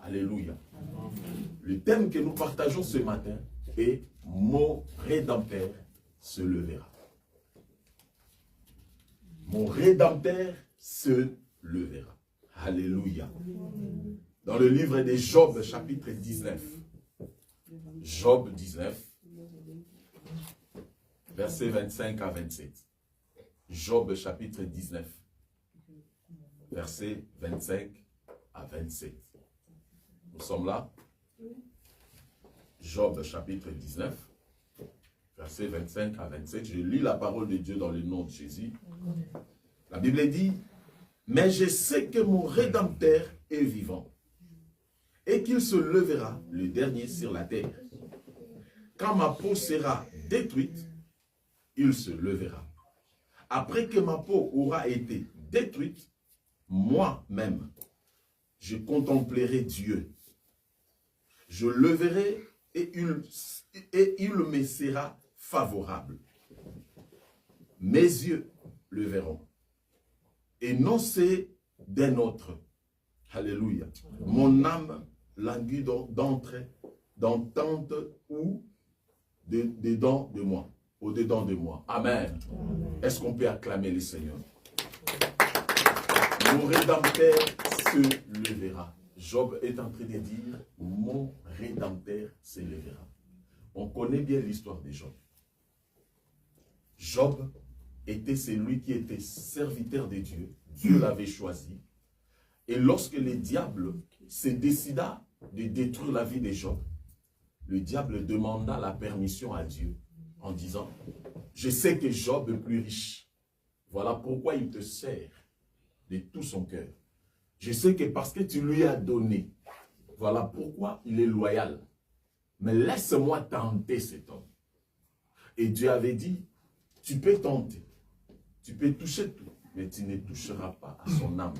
Alléluia. Le thème que nous partageons ce matin est « Mon Rédempteur se levera ». Mon Rédempteur se levera. Alléluia. Dans le livre de Job, chapitre 19. Job 19, versets 25 à 27. Job, chapitre 19, versets 25 à 27. Nous sommes là. Job, chapitre 19, versets 25 à 27. Je lis la parole de Dieu dans le nom de Jésus. La Bible dit, « Mais je sais que mon Rédempteur est vivant, et qu'il se levera le dernier sur la terre. Quand ma peau sera détruite, il se levera. Après que ma peau aura été détruite, moi-même, je contemplerai Dieu. Je leverai et il me sera favorable. Mes yeux le verront. Et non c'est d'un autre. Alléluia. Mon âme languit d'entendre ou dedans de moi. Au-dedans de moi. Amen. Est-ce qu'on peut acclamer le Seigneur? Mon Rédempteur se levera. Job est en train de dire, mon Rédempteur se levera. On connaît bien l'histoire de Job. Job était celui qui était serviteur de Dieu. Dieu l'avait choisi. Et lorsque le diable se décida de détruire la vie de Job, le diable demanda la permission à Dieu en disant, je sais que Job est plus riche. Voilà pourquoi il te sert de tout son cœur. Je sais que parce que tu lui as donné, voilà pourquoi il est loyal. Mais laisse-moi tenter cet homme. Et Dieu avait dit, tu peux tenter, tu peux toucher tout, mais tu ne toucheras pas à son âme.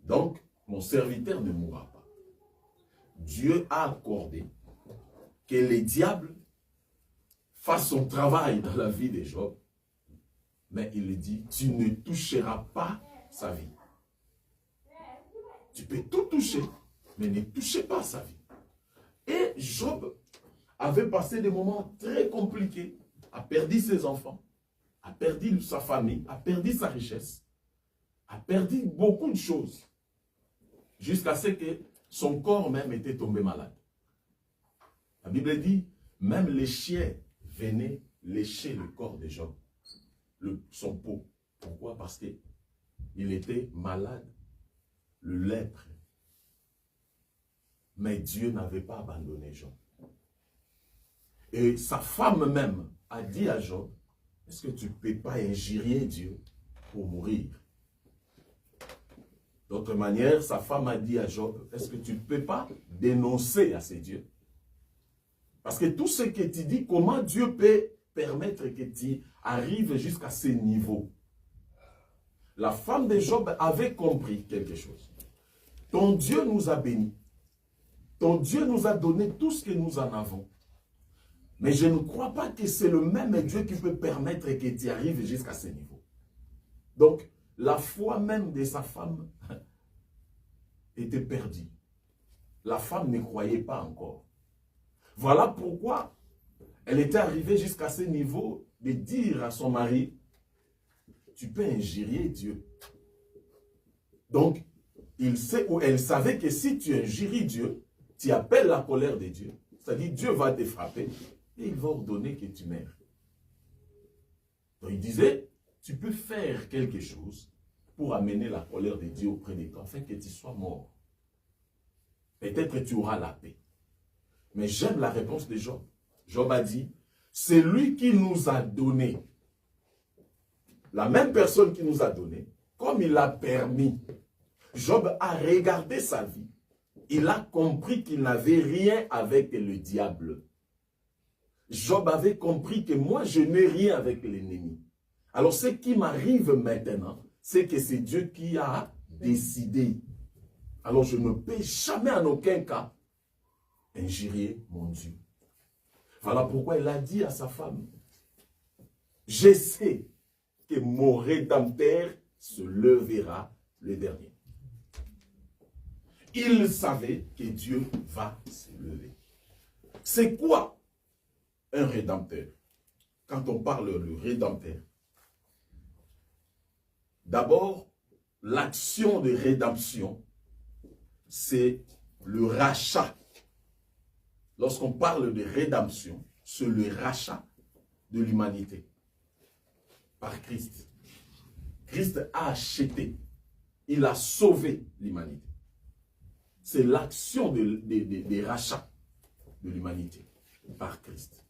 Donc, mon serviteur ne mourra pas. Dieu a accordé que le diable fasse son travail dans la vie de Job, mais il dit, tu ne toucheras pas sa vie. Tu peux tout toucher, mais ne touchez pas sa vie. Et Job avait passé des moments très compliqués, a perdu ses enfants, a perdu sa famille, a perdu sa richesse, a perdu beaucoup de choses, jusqu'à ce que son corps même était tombé malade. La Bible dit, même les chiens venaient lécher le corps de Job, son peau. Pourquoi? Parce qu'il était malade, le lèpre. Mais Dieu n'avait pas abandonné Job. Et sa femme même a dit à Job, est-ce que tu ne peux pas injurier Dieu pour mourir? D'autre manière, sa femme a dit à Job, est-ce que tu ne peux pas dénoncer à ces dieux? Parce que tout ce que tu dis, comment Dieu peut permettre que tu arrives jusqu'à ce niveau? La femme de Job avait compris quelque chose. Ton Dieu nous a bénis. Ton Dieu nous a donné tout ce que nous en avons. Mais je ne crois pas que c'est le même Dieu qui peut permettre que tu arrives jusqu'à ce niveau. Donc, la foi même de sa femme était perdue. La femme ne croyait pas encore. Voilà pourquoi elle était arrivée jusqu'à ce niveau de dire à son mari, tu peux injurier Dieu. Donc, elle savait que si tu injuries Dieu, tu appelles la colère de Dieu. C'est-à-dire, Dieu va te frapper et il va ordonner que tu meurs. Donc, il disait, tu peux faire quelque chose pour amener la colère de Dieu auprès de toi, afin que tu sois mort. Peut-être que tu auras la paix. Mais j'aime la réponse de Job. Job a dit, c'est lui qui nous a donné. La même personne qui nous a donné, comme il l'a permis. Job a regardé sa vie. Il a compris qu'il n'avait rien avec le diable. Job avait compris que moi, je n'ai rien avec l'ennemi. Alors, ce qui m'arrive maintenant, c'est que c'est Dieu qui a décidé. Alors, je ne peux jamais en aucun cas injurier mon Dieu. Voilà pourquoi il a dit à sa femme, je sais que mon Rédempteur se levera le dernier. Il savait que Dieu va se lever. C'est quoi un rédempteur? Quand on parle de rédempteur, d'abord, l'action de rédemption, c'est le rachat. Lorsqu'on parle de rédemption, c'est le rachat de l'humanité par Christ. Christ a acheté, il a sauvé l'humanité. C'est l'action des rachats de l'humanité par Christ.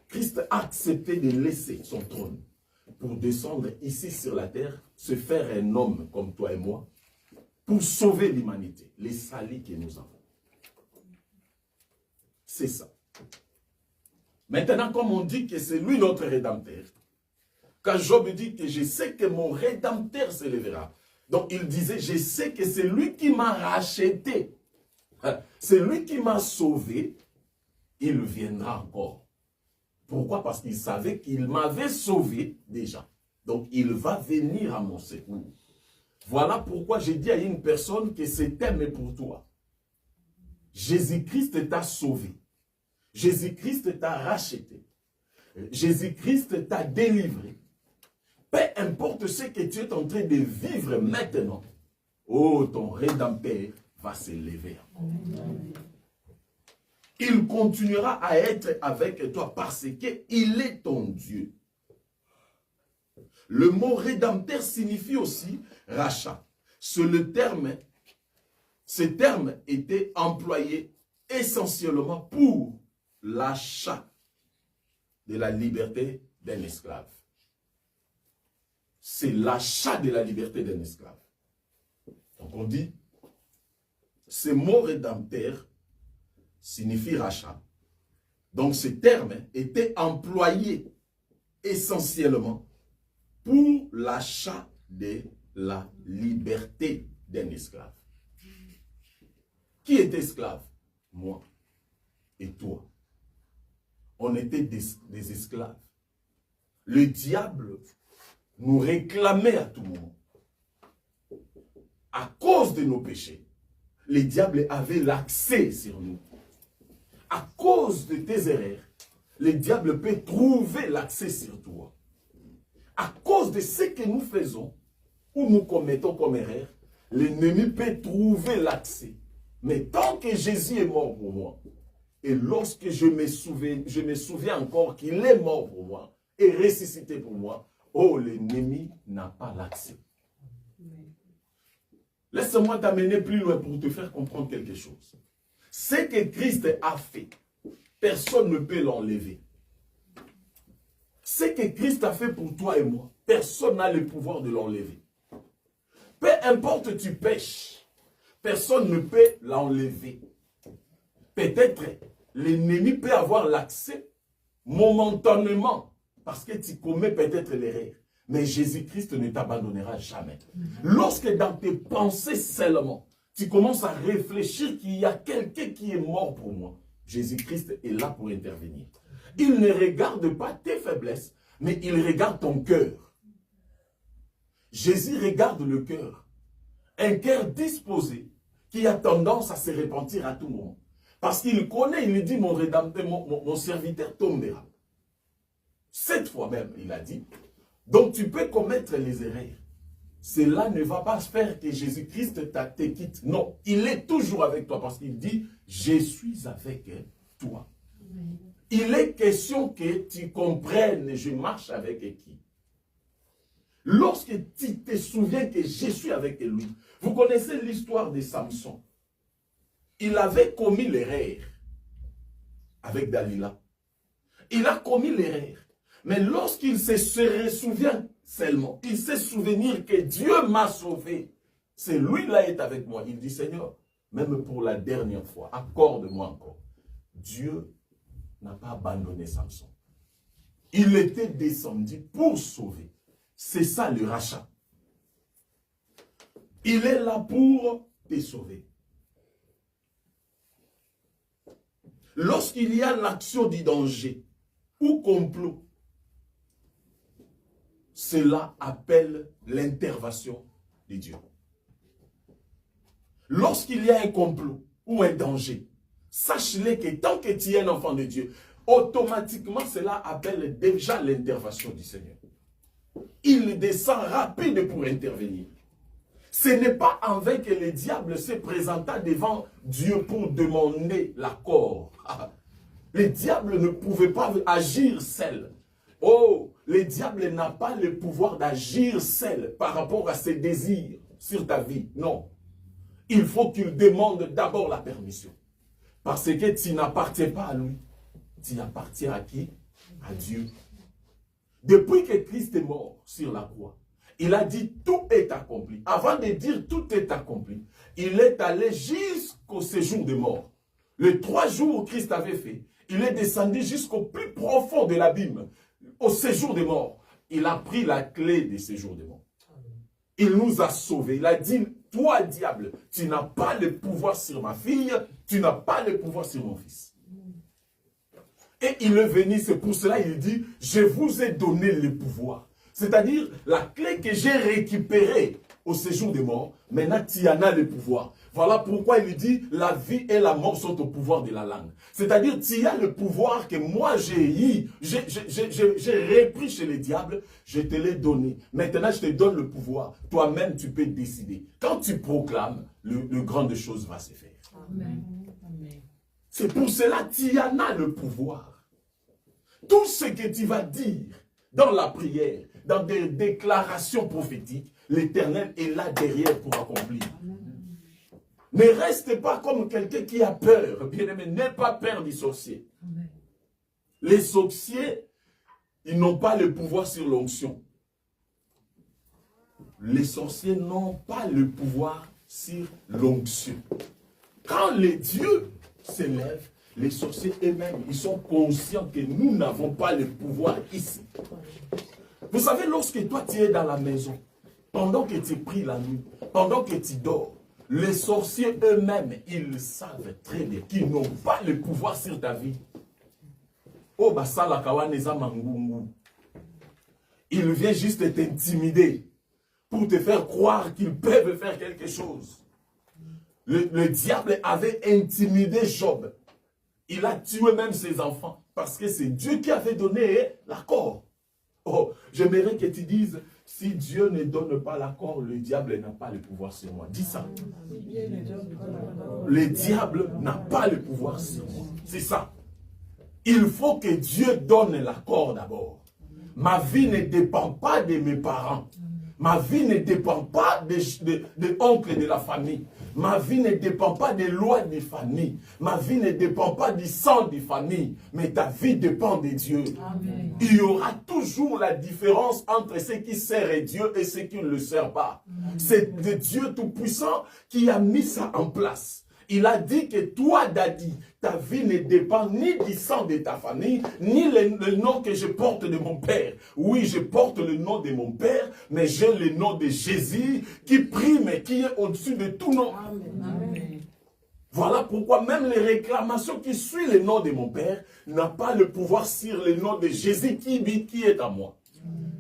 Christ a accepté de laisser son trône pour descendre ici sur la terre, se faire un homme comme toi et moi, pour sauver l'humanité, les salis que nous avons. C'est ça. Maintenant, comme on dit que c'est lui notre rédempteur, quand Job dit que je sais que mon rédempteur se lèvera, donc il disait, je sais que c'est lui qui m'a racheté, c'est lui qui m'a sauvé, il viendra encore. Pourquoi? Parce qu'il savait qu'il m'avait sauvé déjà. Donc il va venir à mon secours. Voilà pourquoi j'ai dit à une personne que cet thème est pour toi. Jésus-Christ t'a sauvé. Jésus-Christ t'a racheté. Jésus-Christ t'a délivré. Peu importe ce que tu es en train de vivre maintenant, oh, ton rédempteur va se lever. Il continuera à être avec toi parce qu'il est ton Dieu. Le mot rédempteur signifie aussi rachat. Ce terme était employé essentiellement pour l'achat de la liberté d'un esclave. C'est l'achat de la liberté d'un esclave. Donc on dit, ce mot rédempteur signifie rachat. Donc ce terme était employé essentiellement pour l'achat de la liberté d'un esclave. Qui est esclave? Moi et toi. On était des esclaves. Le diable nous réclamait à tout moment. À cause de nos péchés, le diable avait l'accès sur nous. À cause de tes erreurs, le diable peut trouver l'accès sur toi. À cause de ce que nous faisons ou nous commettons comme erreur, l'ennemi peut trouver l'accès. Mais tant que Jésus est mort pour moi, et lorsque je me souviens encore qu'il est mort pour moi et ressuscité pour moi, oh, l'ennemi n'a pas l'accès. Laisse-moi t'amener plus loin pour te faire comprendre quelque chose. Ce que Christ a fait, personne ne peut l'enlever. Ce que Christ a fait pour toi et moi, personne n'a le pouvoir de l'enlever. Peu importe tu pêches, personne ne peut l'enlever. Peut-être l'ennemi peut avoir l'accès momentanément parce que tu commets peut-être l'erreur. Mais Jésus-Christ ne t'abandonnera jamais. Lorsque dans tes pensées seulement, tu commences à réfléchir qu'il y a quelqu'un qui est mort pour moi, Jésus-Christ est là pour intervenir. Il ne regarde pas tes faiblesses, mais il regarde ton cœur. Jésus regarde le cœur. Un cœur disposé qui a tendance à se repentir à tout moment. Parce qu'il connaît, il dit, mon rédempteur, mon serviteur tombera. Cette fois même, il a dit, donc tu peux commettre les erreurs. Cela ne va pas faire que Jésus-Christ te quitte. Non, il est toujours avec toi parce qu'il dit, je suis avec toi. Il est question que tu comprennes, je marche avec qui. Lorsque tu te souviens que je suis avec lui, vous connaissez l'histoire de Samson. Il avait commis l'erreur avec Dalila. Il a commis l'erreur. Mais lorsqu'il se souvient seulement, il sait souvenir que Dieu m'a sauvé. C'est lui là est avec moi. Il dit, Seigneur, même pour la dernière fois, accorde-moi encore. Dieu n'a pas abandonné Samson. Il était descendu pour sauver. C'est ça le rachat. Il est là pour te sauver. Lorsqu'il y a l'action du danger ou complot, cela appelle l'intervention de Dieu. lorsqu'il y a un complot ou un danger, sache-le que tant que tu es un enfant de Dieu, automatiquement cela appelle déjà l'intervention du Seigneur. Il descend rapide pour intervenir. Ce n'est pas en vain que le diable se présenta devant Dieu pour demander l'accord. Le diable ne pouvait pas agir seul. Oh, le diable n'a pas le pouvoir d'agir seul par rapport à ses désirs sur ta vie. Non. Il faut qu'il demande d'abord la permission. Parce que tu n'appartiens pas à lui. Tu appartiens à qui? À Dieu. Depuis que Christ est mort sur la croix, il a dit tout est accompli. Avant de dire tout est accompli, il est allé jusqu'au séjour des morts. Les 3 jours que Christ avait fait, il est descendu jusqu'au plus profond de l'abîme, au séjour des morts. Il a pris la clé des séjours des morts. Il nous a sauvés. Il a dit, toi diable, tu n'as pas le pouvoir sur ma fille, tu n'as pas le pouvoir sur mon fils. Et il est venu, c'est pour cela il dit, je vous ai donné le pouvoir. C'est-à-dire, la clé que j'ai récupérée au séjour des morts, maintenant tu en as le pouvoir. Voilà pourquoi il dit, la vie et la mort sont au pouvoir de la langue. C'est-à-dire, tu as le pouvoir que moi j'ai repris chez les diables, je te l'ai donné. Maintenant, je te donne le pouvoir. Toi-même, tu peux décider. Quand tu proclames, le grande chose va se faire. Amen. C'est pour cela que tu en as le pouvoir. Tout ce que tu vas dire dans la prière, dans des déclarations prophétiques, l'Éternel est là derrière pour accomplir. Ne reste pas comme quelqu'un qui a peur. Bien-aimé, n'aie pas peur des sorciers. Les sorciers, ils n'ont pas le pouvoir sur l'onction. Les sorciers n'ont pas le pouvoir sur l'onction. Quand les dieux s'élèvent, les sorciers eux-mêmes, ils sont conscients que nous n'avons pas le pouvoir ici. Vous savez, lorsque toi tu es dans la maison, pendant que tu pries la nuit, pendant que tu dors, les sorciers eux-mêmes, ils savent très bien qu'ils n'ont pas le pouvoir sur ta vie. Oh, basala kawaneza mangungu. Il vient juste t'intimider pour te faire croire qu'ils peuvent faire quelque chose. Le diable avait intimidé Job. Il a tué même ses enfants parce que c'est Dieu qui avait donné l'accord. Oh, j'aimerais que tu dises, si Dieu ne donne pas l'accord, le diable n'a pas le pouvoir sur moi. Dis ça. Le diable n'a pas le pouvoir sur moi. C'est ça. Il faut que Dieu donne l'accord d'abord. Ma vie ne dépend pas de mes parents. Ma vie ne dépend pas de oncles de la famille. Ma vie ne dépend pas des lois des familles. Ma vie ne dépend pas du sang des familles. Mais ta vie dépend de Dieu. Amen. Il y aura toujours la différence entre ceux qui servent Dieu et ceux qui ne le servent pas. C'est de Dieu Tout-Puissant qui a mis ça en place. Il a dit que toi, Dadi, ta vie ne dépend ni du sang de ta famille, ni le nom que je porte de mon père. Oui, je porte le nom de mon père, mais j'ai le nom de Jésus qui prime et qui est au-dessus de tout nom. Amen. Voilà pourquoi même les réclamations qui suivent le nom de mon père n'ont pas le pouvoir sur le nom de Jésus qui est à moi.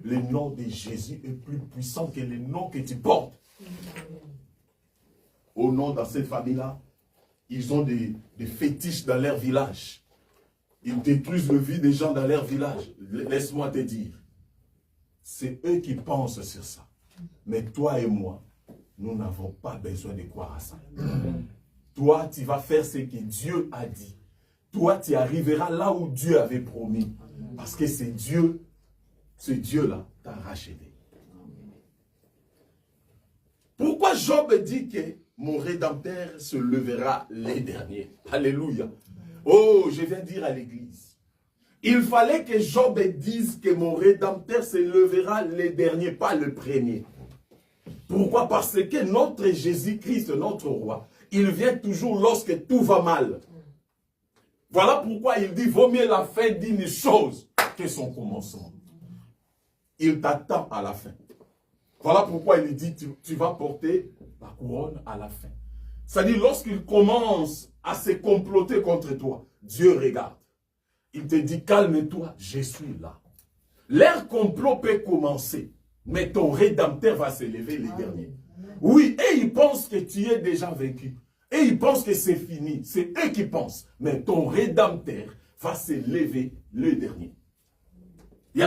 Le nom de Jésus est plus puissant que le nom que tu portes. Au nom dans cette famille-là, ils ont des fétiches dans leur village. Ils détruisent le vie des gens dans leur village. Laisse-moi te dire. C'est eux qui pensent sur ça. Mais toi et moi, nous n'avons pas besoin de croire à ça. Toi, tu vas faire ce que Dieu a dit. Toi, tu arriveras là où Dieu avait promis. Parce que c'est Dieu, ce Dieu-là t'a racheté. Pourquoi Job dit que mon Rédempteur se levera les derniers? Alléluia. Oh, je viens dire à l'église. Il fallait que Job dise que mon Rédempteur se levera les derniers, pas le premier. Pourquoi? Parce que notre Jésus-Christ, notre roi, il vient toujours lorsque tout va mal. Voilà pourquoi il dit, vaut mieux la fin d'une chose que son commencement. Il t'attend à la fin. Voilà pourquoi il dit, tu vas porter la couronne à la fin. C'est-à-dire, lorsqu'il commence à se comploter contre toi, Dieu regarde. Il te dit, calme-toi, je suis là. Leur complot peut commencer, mais ton Rédempteur va se lever les derniers. Oui, et ils pensent que tu es déjà vaincu. Et ils pensent que c'est fini. C'est eux qui pensent. Mais ton Rédempteur va se lever le dernier.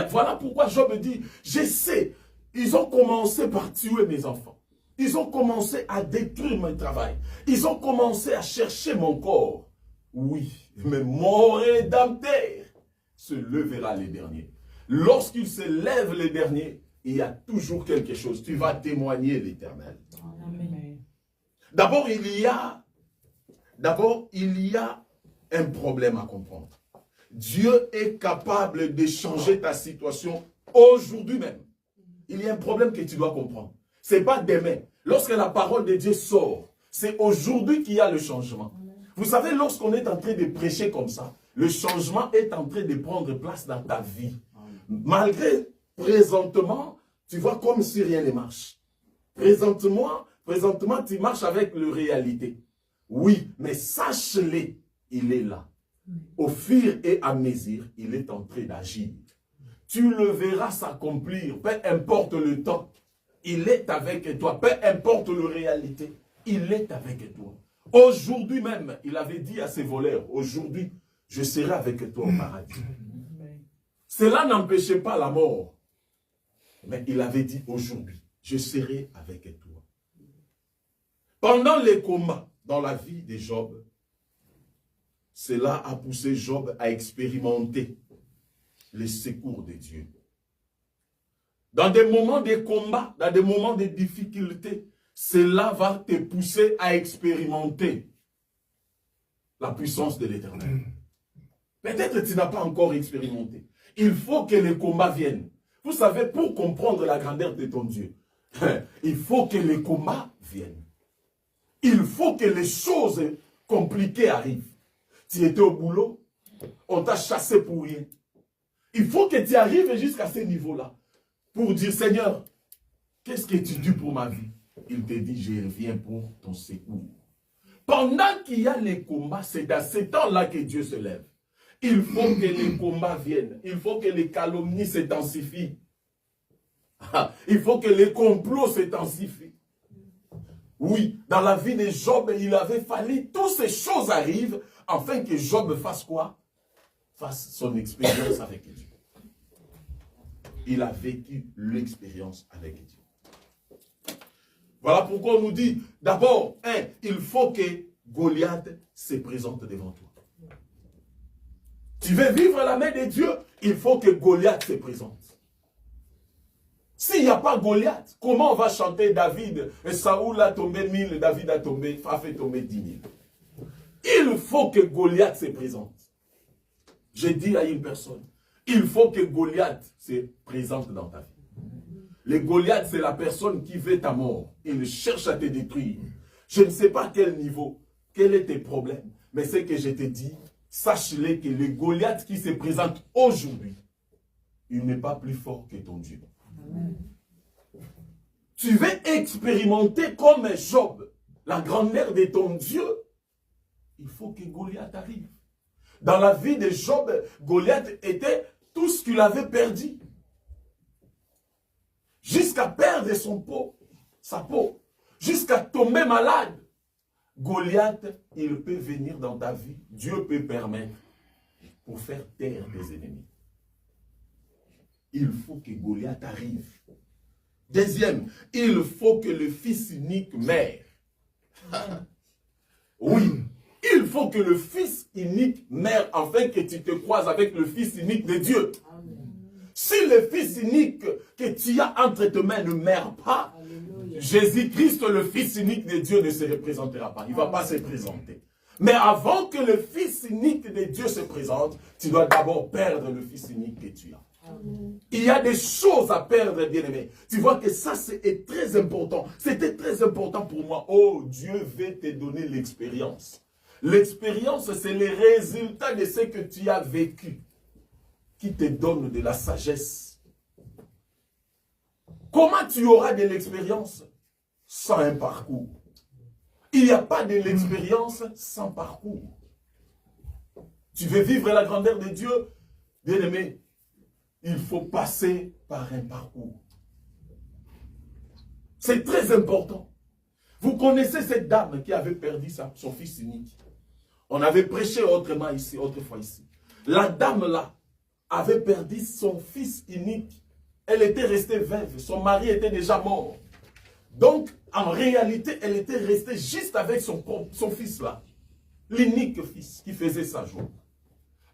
Voilà pourquoi Job dit, je sais, ils ont commencé par tuer mes enfants. Ils ont commencé à détruire mon travail. Ils ont commencé à chercher mon corps. Oui, mais mon Rédempteur se levera le dernier. Lorsqu'il se lève le dernier, il y a toujours quelque chose. Tu vas témoigner l'Éternel. D'abord, il y a un problème à comprendre. Dieu est capable de changer ta situation aujourd'hui même. Il y a un problème que tu dois comprendre. Ce n'est pas demain. Lorsque la parole de Dieu sort, c'est aujourd'hui qu'il y a le changement. Vous savez, lorsqu'on est en train de prêcher comme ça, le changement est en train de prendre place dans ta vie. Malgré, présentement, tu vois comme si rien ne marche. Présentement, tu marches avec la réalité. Oui, mais sache-le, il est là. Au fur et à mesure, il est en train d'agir. Tu le verras s'accomplir, peu importe le temps. Il est avec toi, peu importe la réalité. Il est avec toi. Aujourd'hui même, il avait dit à ses voleurs, aujourd'hui, je serai avec toi au paradis. Cela n'empêchait pas la mort. Mais il avait dit aujourd'hui, je serai avec toi. Pendant les combats dans la vie de Job, cela a poussé Job à expérimenter les secours de Dieu. Dans des moments de combat, dans des moments de difficulté, cela va te pousser à expérimenter la puissance de l'Éternel. Peut-être que tu n'as pas encore expérimenté. Il faut que les combats viennent. Vous savez, pour comprendre la grandeur de ton Dieu, il faut que les combats viennent. Il faut que les choses compliquées arrivent. Tu étais au boulot, on t'a chassé pour rien. Il faut que tu arrives jusqu'à ce niveau-là pour dire, Seigneur, qu'est-ce que tu dis pour ma vie? Il te dit, je reviens pour ton secours. Pendant qu'il y a les combats, c'est dans ce temps-là que Dieu se lève. Il faut que les combats viennent. Il faut que les calomnies s'intensifient. Il faut que les complots s'intensifient. Oui, dans la vie de Job, il avait fallu, toutes ces choses arrivent, afin que Job fasse quoi? Fasse son expérience avec Dieu. Il a vécu l'expérience avec Dieu. Voilà pourquoi on nous dit, d'abord, il faut que Goliath se présente devant toi. Tu veux vivre la main de Dieu, il faut que Goliath se présente. S'il n'y a pas Goliath, comment on va chanter David? Saoul a tombé 1000, David a fait tomber 10 000. Il faut que Goliath se présente. J'ai dit à une personne, il faut que Goliath se présente dans ta vie. Le Goliath, c'est la personne qui veut ta mort. Il cherche à te détruire. Je ne sais pas à quel niveau, quels sont tes problèmes, mais ce que je te dis, sache-le que le Goliath qui se présente aujourd'hui, il n'est pas plus fort que ton Dieu. Tu veux expérimenter comme Job la grandeur de ton Dieu, il faut que Goliath arrive. Dans la vie de Job, Goliath était tout ce qu'il avait perdu. Jusqu'à perdre sa peau, jusqu'à tomber malade. Goliath, il peut venir dans ta vie, Dieu peut permettre pour faire taire tes ennemis. Il faut que Goliath arrive. Deuxième, il faut que le fils unique meure. Oui, il faut que le fils unique meure afin que tu te croises avec le fils unique de Dieu. Amen. Si le fils unique que tu as entre tes mains ne meurt pas, Jésus-Christ, le fils unique de Dieu, ne se représentera pas. Il ne va pas se présenter. Mais avant que le fils unique de Dieu se présente, tu dois d'abord perdre le fils unique que tu as. Amen. Il y a des choses à perdre, bien-aimé. Tu vois que ça, c'est très important. C'était très important pour moi. Oh, Dieu veut te donner l'expérience. L'expérience, c'est le résultat de ce que tu as vécu qui te donne de la sagesse. Comment tu auras de l'expérience sans un parcours? Il n'y a pas de l'expérience sans parcours. Tu veux vivre la grandeur de Dieu, bien-aimé, il faut passer par un parcours. C'est très important. Vous connaissez cette dame qui avait perdu son fils unique. On avait prêché autrement ici, autrefois ici. La dame là avait perdu son fils unique. Elle était restée veuve. Son mari était déjà mort. Donc, en réalité, elle était restée juste avec son fils là. L'unique fils qui faisait sa joie.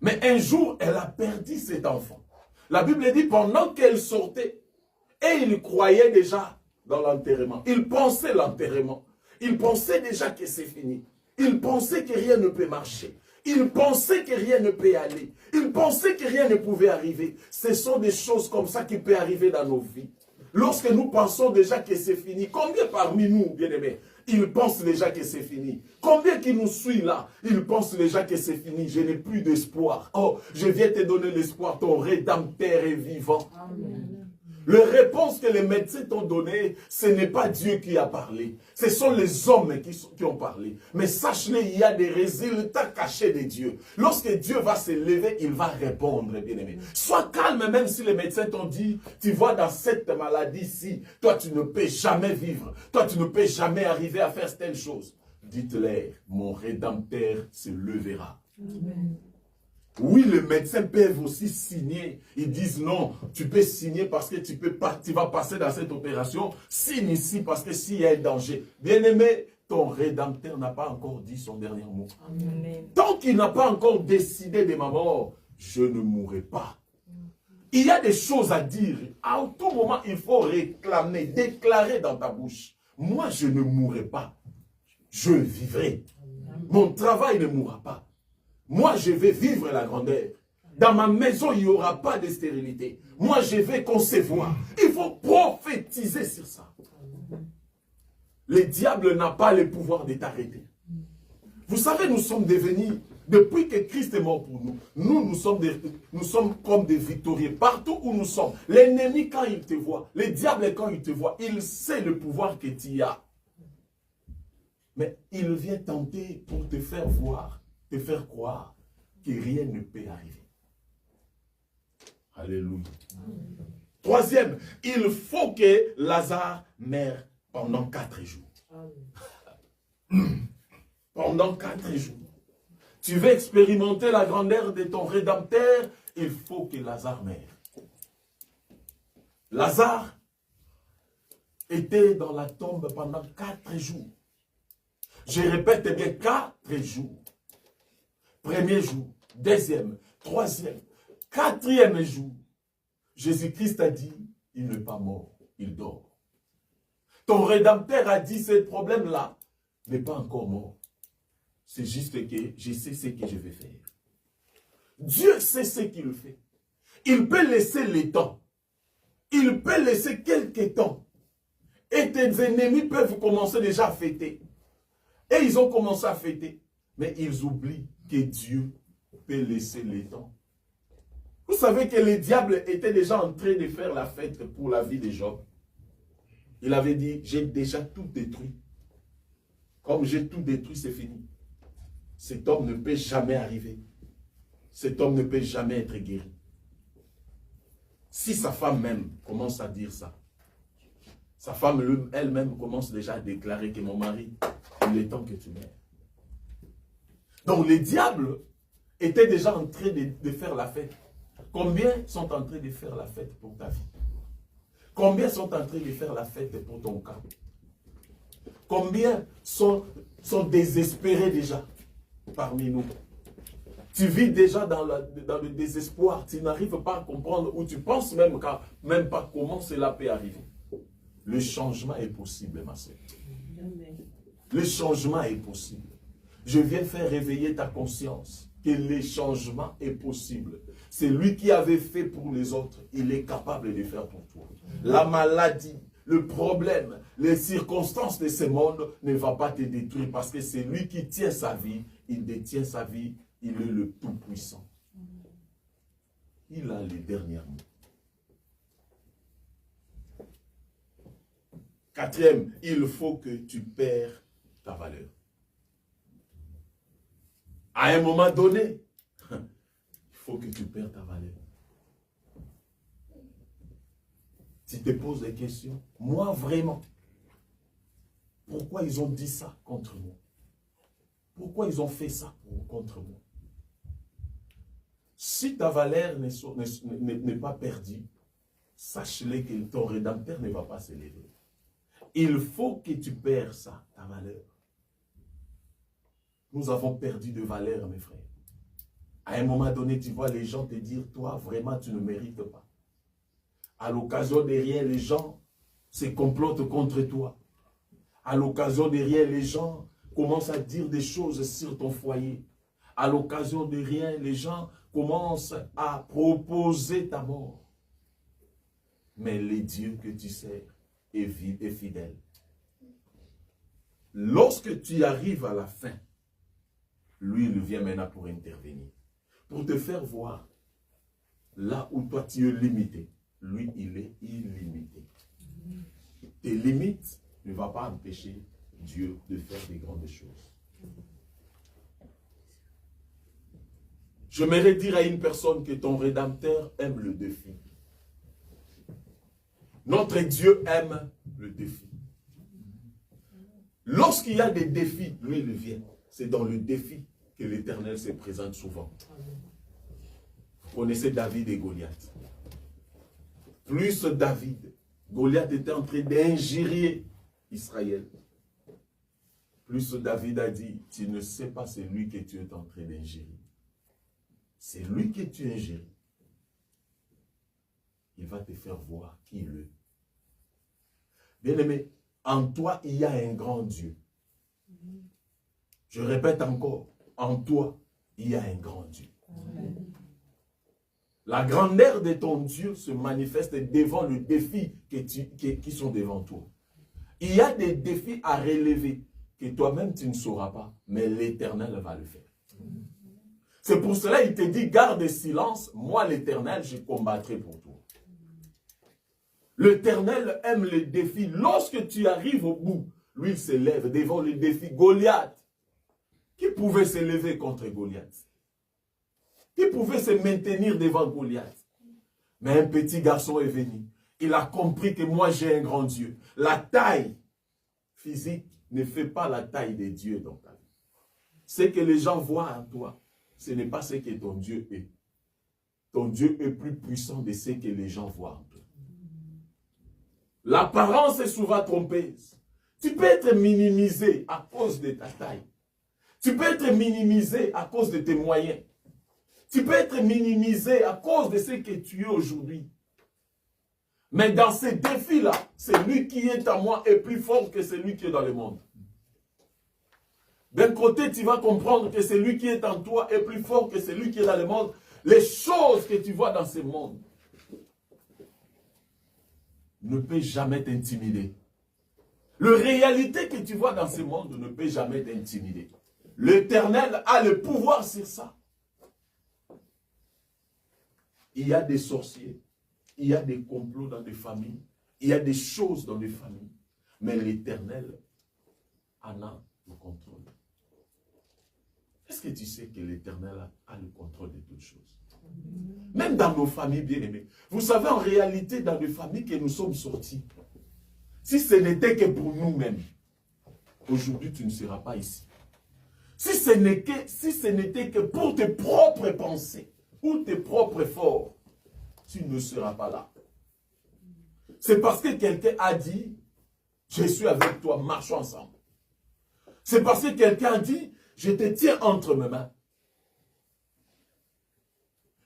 Mais un jour, elle a perdu cet enfant. La Bible dit, pendant qu'elle sortait, et il croyait déjà dans l'enterrement. Il pensait l'enterrement. Il pensait déjà que c'est fini. Il pensait que rien ne peut marcher. Il pensait que rien ne peut aller. Il pensait que rien ne pouvait arriver. Ce sont des choses comme ça qui peuvent arriver dans nos vies. Lorsque nous pensons déjà que c'est fini, combien parmi nous, bien-aimés, ils pensent déjà que c'est fini? Combien qui nous suit là, ils pensent déjà que c'est fini? Je n'ai plus d'espoir. Oh, je viens te donner l'espoir, ton Rédempteur est vivant. Amen. Les réponses que les médecins t'ont données, ce n'est pas Dieu qui a parlé. Ce sont les hommes qui ont parlé. Mais sache-le, il y a des résultats cachés de Dieu. Lorsque Dieu va se lever, il va répondre, bien-aimé. Sois calme, même si les médecins t'ont dit, tu vois, dans cette maladie-ci, toi, tu ne peux jamais vivre. Toi, tu ne peux jamais arriver à faire telle chose. Dites-leur, mon Rédempteur se levera. Amen. Oui, les médecins peuvent aussi signer. Ils disent non, tu peux signer parce que tu vas passer dans cette opération. Signe ici parce que s'il y a un danger. Bien-aimé, ton Rédempteur n'a pas encore dit son dernier mot. Amen. Tant qu'il n'a pas encore décidé de ma mort, je ne mourrai pas. Il y a des choses à dire. À tout moment, il faut réclamer, déclarer dans ta bouche. Moi, je ne mourrai pas. Je vivrai. Mon travail ne mourra pas. Moi, je vais vivre la grandeur. Dans ma maison, il n'y aura pas de stérilité. Moi, je vais concevoir. Il faut prophétiser sur ça. Le diable n'a pas le pouvoir de t'arrêter. Vous savez, nous sommes devenus, depuis que Christ est mort pour nous, nous sommes comme des victorieux. Partout où nous sommes, l'ennemi, quand il te voit, le diable, quand il te voit, il sait le pouvoir que tu as. Mais il vient tenter pour te faire voir, te faire croire que rien ne peut arriver. Alléluia. Troisième, il faut que Lazare meure pendant 4 jours. Pendant 4 jours. Tu veux expérimenter la grandeur de ton Rédempteur, il faut que Lazare meure. Lazare était dans la tombe pendant 4 jours. Je répète bien, 4 jours. Premier jour, deuxième, troisième, 4e jour. Jésus-Christ a dit, il n'est pas mort, il dort. Ton Rédempteur a dit, ce problème-là n'est pas encore mort. C'est juste que je sais ce que je vais faire. Dieu sait ce qu'il fait. Il peut laisser le temps. Il peut laisser quelques temps. Et tes ennemis peuvent commencer déjà à fêter. Et ils ont commencé à fêter. Mais ils oublient que Dieu peut laisser le temps. Vous savez que le diable était déjà en train de faire la fête pour la vie de Job. Il avait dit, j'ai déjà tout détruit. Comme j'ai tout détruit, c'est fini. Cet homme ne peut jamais arriver. Cet homme ne peut jamais être guéri. Si sa femme même commence à dire ça, sa femme elle-même commence déjà à déclarer que mon mari, il est temps que tu meurs. Donc les diables étaient déjà en train de faire la fête. Combien sont en train de faire la fête pour ta vie? Combien sont en train de faire la fête pour ton cas? Combien sont désespérés déjà parmi nous? Tu vis déjà dans le désespoir. Tu n'arrives pas à comprendre ou tu penses même pas comment cela peut arriver. Le changement est possible, ma soeur. Le changement est possible. Je viens faire réveiller ta conscience que le changement est possible. C'est lui qui avait fait pour les autres. Il est capable de faire pour toi. La maladie, le problème, les circonstances de ce monde ne vont pas te détruire parce que c'est lui qui tient sa vie. Il détient sa vie. Il est le Tout-Puissant. Il a les derniers mots. 4e, il faut que tu perds ta valeur. À un moment donné, il faut que tu perds ta valeur. Tu te poses des questions. Moi, vraiment, pourquoi ils ont dit ça contre moi? Pourquoi ils ont fait ça contre moi? Si ta valeur n'est pas perdue, sache-le que ton Rédempteur ne va pas s'élever. Il faut que tu perds ça, ta valeur. Nous avons perdu de valeur, mes frères. À un moment donné, tu vois les gens te dire, toi, vraiment, tu ne mérites pas. À l'occasion de rien, les gens se complotent contre toi. À l'occasion de rien, les gens commencent à dire des choses sur ton foyer. À l'occasion de rien, les gens commencent à proposer ta mort. Mais le Dieu que tu sers est fidèle. Lorsque tu arrives à la fin, lui, il vient maintenant pour intervenir. Pour te faire voir, là où toi tu es limité, lui, il est illimité. Tes limites ne vont pas empêcher Dieu de faire des grandes choses. J'aimerais dire à une personne que ton Rédempteur aime le défi. Notre Dieu aime le défi. Lorsqu'il y a des défis, lui, il vient. C'est dans le défi que l'Éternel se présente souvent. Vous connaissez David et Goliath. Plus David, Goliath était en train d'injurier Israël. Plus David a dit, tu ne sais pas c'est lui que tu es en train d'injurier. C'est lui que tu injures. Il va te faire voir qui il est. Bien-aimé, en toi, il y a un grand Dieu. Je répète encore, en toi, il y a un grand Dieu. La grandeur de ton Dieu se manifeste devant le défi qui sont devant toi. Il y a des défis à relever que toi-même tu ne sauras pas, mais l'Éternel va le faire. C'est pour cela qu'il te dit, garde silence, moi l'Éternel, je combattrai pour toi. L'Éternel aime les défis. Lorsque tu arrives au bout, lui il s'élève devant le défi. Goliath, qui pouvait s'élever contre Goliath? Qui pouvait se maintenir devant Goliath? Mais un petit garçon est venu. Il a compris que moi j'ai un grand Dieu. La taille physique ne fait pas la taille des dieux dans ta vie. Ce que les gens voient en toi, ce n'est pas ce que ton Dieu est. Ton Dieu est plus puissant de ce que les gens voient en toi. L'apparence est souvent trompeuse. Tu peux être minimisé à cause de ta taille. Tu peux être minimisé à cause de tes moyens. Tu peux être minimisé à cause de ce que tu es aujourd'hui. Mais dans ces défis-là, celui qui est en moi est plus fort que celui qui est dans le monde. D'un côté, tu vas comprendre que celui qui est en toi est plus fort que celui qui est dans le monde. Les choses que tu vois dans ce monde ne peut jamais t'intimider. La réalité que tu vois dans ce monde ne peut jamais t'intimider. L'Éternel a le pouvoir sur ça. Il y a des sorciers, il y a des complots dans des familles, il y a des choses dans des familles, mais l'Éternel en a le contrôle. Est-ce que tu sais que l'Éternel a le contrôle de toutes choses? Même dans nos familles bien-aimées. Vous savez, en réalité, dans les familles que nous sommes sortis, si ce n'était que pour nous-mêmes, aujourd'hui, tu ne seras pas ici. Si ce n'était que pour tes propres pensées ou tes propres efforts, tu ne seras pas là. C'est parce que quelqu'un a dit, je suis avec toi, marchons ensemble. C'est parce que quelqu'un a dit, je te tiens entre mes mains.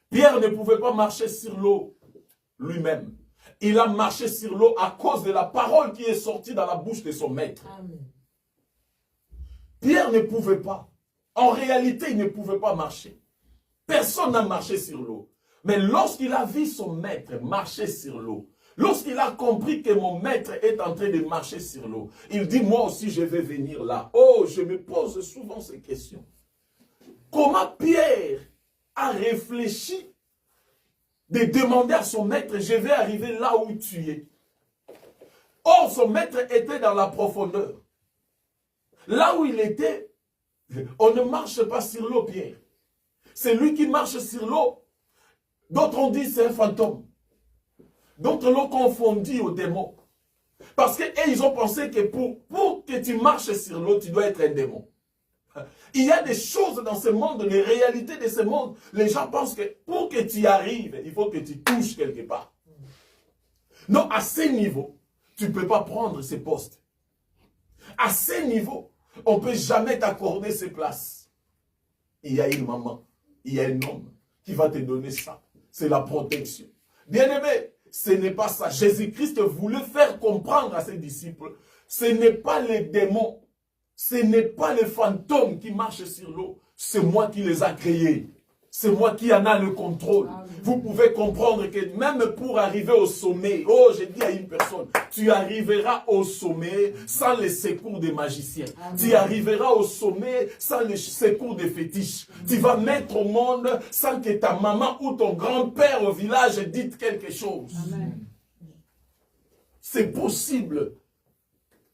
Pierre ne pouvait pas marcher sur l'eau lui-même. Il a marché sur l'eau à cause de la parole qui est sortie dans la bouche de son maître. Amen. Pierre ne pouvait pas. En réalité, il ne pouvait pas marcher. Personne n'a marché sur l'eau. Mais lorsqu'il a vu son maître marcher sur l'eau, lorsqu'il a compris que mon maître est en train de marcher sur l'eau, il dit, moi aussi je vais venir là. Oh, je me pose souvent ces questions. Comment Pierre a réfléchi de demander à son maître, je vais arriver là où tu es. Or, son maître était dans la profondeur. Là où il était, on ne marche pas sur l'eau, Pierre. C'est lui qui marche sur l'eau. D'autres ont dit c'est un fantôme. D'autres l'ont confondu au démon. Parce qu'ils ont pensé que pour que tu marches sur l'eau, tu dois être un démon. Il y a des choses dans ce monde, les réalités de ce monde. Les gens pensent que pour que tu y arrives, il faut que tu touches quelque part. Non, à ce niveau, tu ne peux pas prendre ces postes. À ce niveau, on ne peut jamais t'accorder ces places. Il y a une maman, il y a un homme qui va te donner ça. C'est la protection. Bien-aimé, ce n'est pas ça. Jésus-Christ voulait faire comprendre à ses disciples, ce n'est pas les démons, ce n'est pas les fantômes qui marchent sur l'eau, c'est moi qui les a créés. C'est moi qui en a le contrôle. Vous pouvez comprendre que même pour arriver au sommet, oh, j'ai dit à une personne, tu arriveras au sommet sans le secours des magiciens. Amen. Tu arriveras au sommet sans le secours des fétiches. Tu vas mettre au monde sans que ta maman ou ton grand-père au village dise quelque chose. C'est possible.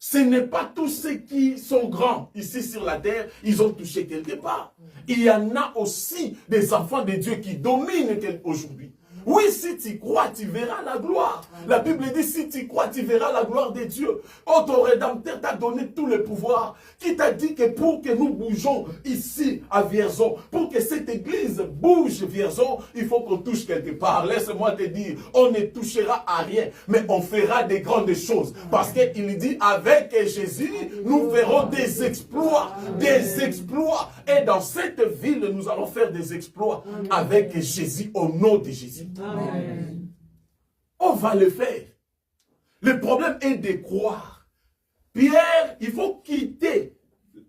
Ce n'est pas tous ceux qui sont grands ici sur la terre, ils ont touché quelque part. Il y en a aussi des enfants de Dieu qui dominent aujourd'hui. Oui, si tu crois, tu verras la gloire. La Bible dit, si tu crois, tu verras la gloire de Dieu. Oh, ton Rédempteur t'a donné tout le pouvoir. Qui t'a dit que pour que nous bougeons ici à Vierzon, pour que cette église bouge Vierzon, il faut qu'on touche quelque part. Laisse-moi te dire, on ne touchera à rien, mais on fera des grandes choses. Parce qu'il dit, avec Jésus, nous ferons des exploits. Des exploits. Et dans cette ville, nous allons faire des exploits avec Jésus, au nom de Jésus. Amen. On va le faire. Le problème est de croire. Pierre, il faut quitter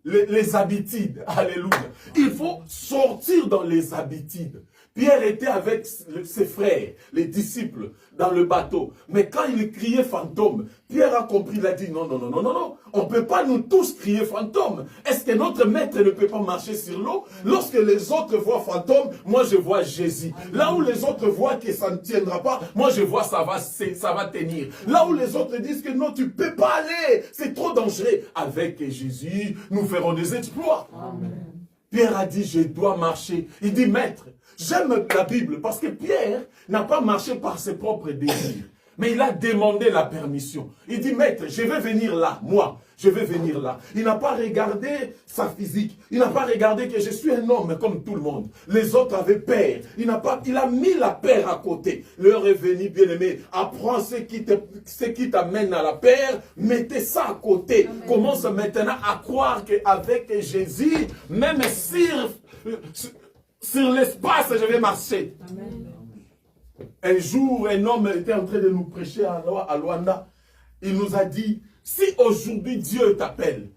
les habitudes. Alléluia. Il faut sortir dans les habitudes. Pierre était avec ses frères, les disciples, dans le bateau. Mais quand il criait fantôme, Pierre a compris, il a dit non, non, non, non, non, non. On ne peut pas nous tous crier fantôme. Est-ce que notre maître ne peut pas marcher sur l'eau? Lorsque les autres voient fantôme, moi je vois Jésus. Là où les autres voient que ça ne tiendra pas, moi je vois ça va tenir. Là où les autres disent que non, tu ne peux pas aller, c'est trop dangereux. Avec Jésus, nous ferons des exploits. Amen. Pierre a dit, je dois marcher. Il dit, maître, j'aime la Bible parce que Pierre n'a pas marché par ses propres désirs. Mais il a demandé la permission. Il dit, maître, je vais venir là, moi, je vais venir là. Il n'a pas regardé sa physique. Il n'a pas regardé que je suis un homme comme tout le monde. Les autres avaient peur. Il a mis la peur à côté. L'heure est venue, bien-aimé. Apprends ce qui t'amène à la peur. Mettez ça à côté. Amen. Commence maintenant à croire qu'avec Jésus, même sur l'espace, je vais marcher. Amen. Un jour, un homme était en train de nous prêcher à Luanda. Il nous a dit, si aujourd'hui Dieu t'appelle,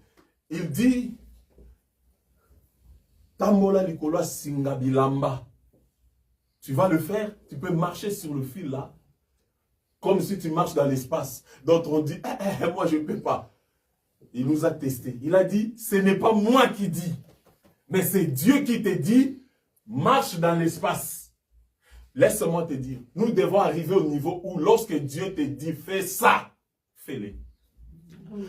il dit, Tambola Likolo Singabilamba. Tu vas le faire, tu peux marcher sur le fil là, comme si tu marches dans l'espace. D'autres ont dit, moi je ne peux pas. Il nous a testé. Il a dit, ce n'est pas moi qui dis, mais c'est Dieu qui te dit, marche dans l'espace. Laisse-moi te dire, nous devons arriver au niveau où lorsque Dieu te dit, fais ça, fais-le.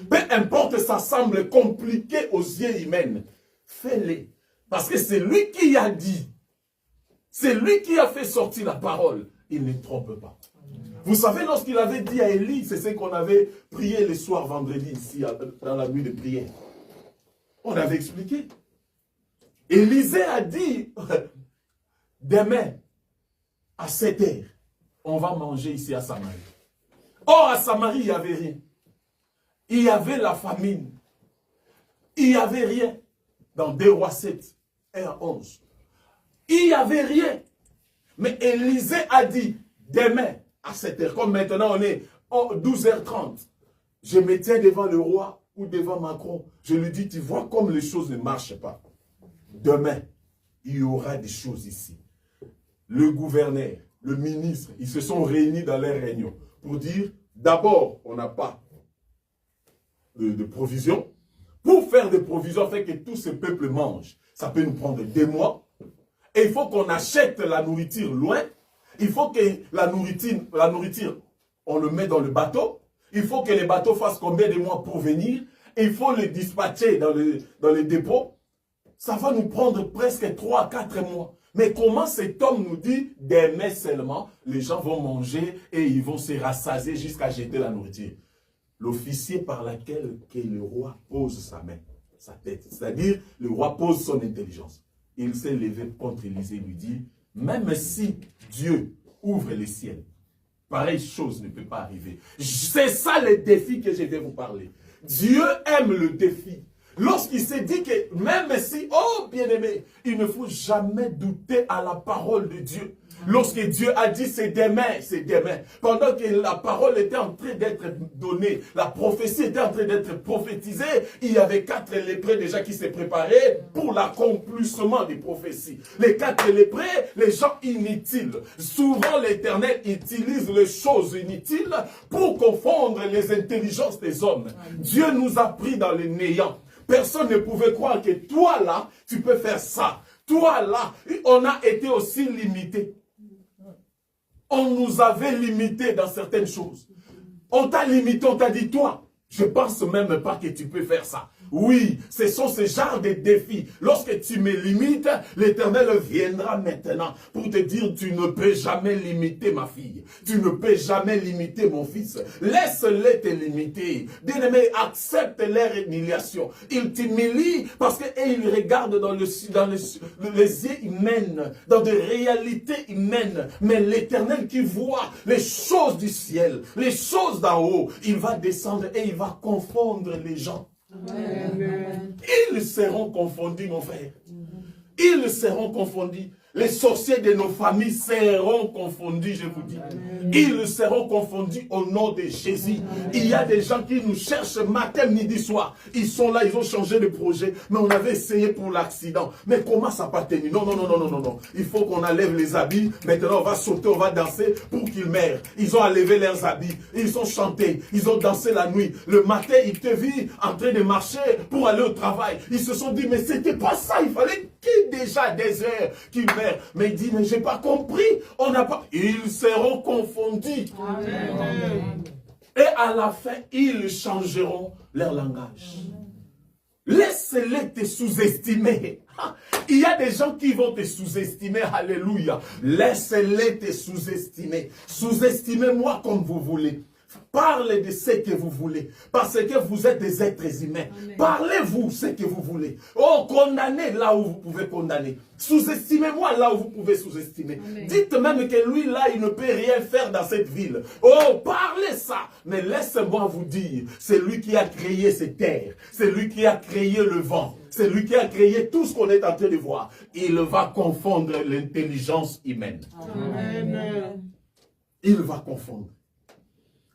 Peu importe, ça semble compliqué aux yeux humains, fais-le. Parce que c'est lui qui a dit, c'est lui qui a fait sortir la parole. Il ne trompe pas. Vous savez, lorsqu'il avait dit à Élie, c'est ce qu'on avait prié le soir vendredi ici, dans la nuit de prière. On avait expliqué. Élisée a dit, demain, à 7 heures, on va manger ici à Samarie. Or, à Samarie, il n'y avait rien. Il y avait la famine. Il n'y avait rien. Dans 2 Rois 7, 1 à 11. Il n'y avait rien. Mais Élisée a dit, demain, à 7 heures, comme maintenant on est 12h30, je me tiens devant le roi ou devant Macron. Je lui dis, tu vois comme les choses ne marchent pas. Demain, il y aura des choses ici. Le gouverneur, le ministre, ils se sont réunis dans leur réunion pour dire, d'abord, on n'a pas de provisions. Pour faire des provisions, afin que tout ce peuple mange, ça peut nous prendre 2 mois. Et il faut qu'on achète la nourriture loin. Il faut que la nourriture, on le met dans le bateau. Il faut que les bateaux fassent combien de mois pour venir. Et il faut les dispatcher dans les dépôts. Ça va nous prendre presque 3 à 4 mois. Mais comment cet homme nous dit, demain seulement, les gens vont manger et ils vont se rassasier jusqu'à jeter la nourriture. l'officier par laquelle que le roi pose sa main, sa tête. C'est-à-dire, le roi pose son intelligence. Il s'est levé contre Élisée et lui dit, même si Dieu ouvre les ciels, pareille chose ne peut pas arriver. C'est ça le défi que je vais vous parler. Dieu aime le défi. Lorsqu'il s'est dit que même si, oh bien-aimé, il ne faut jamais douter à la parole de Dieu. Lorsque Dieu a dit c'est demain, c'est demain. Pendant que la parole était en train d'être donnée, la prophétie était en train d'être prophétisée, il y avait 4 lépreux déjà qui s'est préparés pour l'accomplissement des prophéties. Les 4 lépreux, les gens inutiles. Souvent l'Éternel utilise les choses inutiles pour confondre les intelligences des hommes. Dieu nous a pris dans le néant. Personne ne pouvait croire que toi là, tu peux faire ça. Toi là, on a été aussi limité. On nous avait limité dans certaines choses. On t'a limité, on t'a dit, toi, je pense même pas que tu peux faire ça. Oui, ce sont ces genres de défis. Lorsque tu me limites, l'Éternel viendra maintenant pour te dire, tu ne peux jamais limiter ma fille. Tu ne peux jamais limiter mon fils. Laisse-les te limiter. Bien-aimé, accepte leur humiliation. Ils t'humilient parce qu'ils regardent dans les yeux humains, dans des réalités humaines. Mais l'Éternel qui voit les choses du ciel, les choses d'en haut, il va descendre et il va confondre les gens. Amen. Ils seront confondus, mon frère. Ils seront confondus. Les sorciers de nos familles seront confondus, je vous dis. Ils seront confondus au nom de Jésus. Il y a des gens qui nous cherchent matin, midi, soir. Ils sont là, ils ont changé de projet. Mais on avait essayé pour l'accident. Mais comment ça n'a pas tenu? Non, non, non, non, non, non, non. Il faut qu'on enlève les habits. Maintenant, on va sauter, on va danser pour qu'ils meurent. Ils ont enlevé leurs habits. Ils ont chanté. Ils ont dansé la nuit. Le matin, ils te virent en train de marcher pour aller au travail. Ils se sont dit, mais c'était pas ça. Il fallait qu'il déjà des heures qu'ils meurent. Mais il dit, mais j'ai pas compris. On n'a pas. Ils seront confondus. Amen. Et à la fin, ils changeront leur langage. Laisse-les te sous-estimer. Il y a des gens qui vont te sous-estimer. Alléluia. Laisse-les te sous-estimer. Sous-estimez-moi comme vous voulez. Parlez de ce que vous voulez. Parce que vous êtes des êtres humains. Parlez-vous ce que vous voulez. Oh, condamnez là où vous pouvez condamner. Sous-estimez-moi là où vous pouvez sous-estimer. Dites même que lui là, il ne peut rien faire dans cette ville. Oh, parlez ça. Mais laissez-moi vous dire, c'est lui qui a créé ces terres. C'est lui qui a créé le vent. C'est lui qui a créé tout ce qu'on est en train de voir. Il va confondre l'intelligence humaine. Amen. Il va confondre.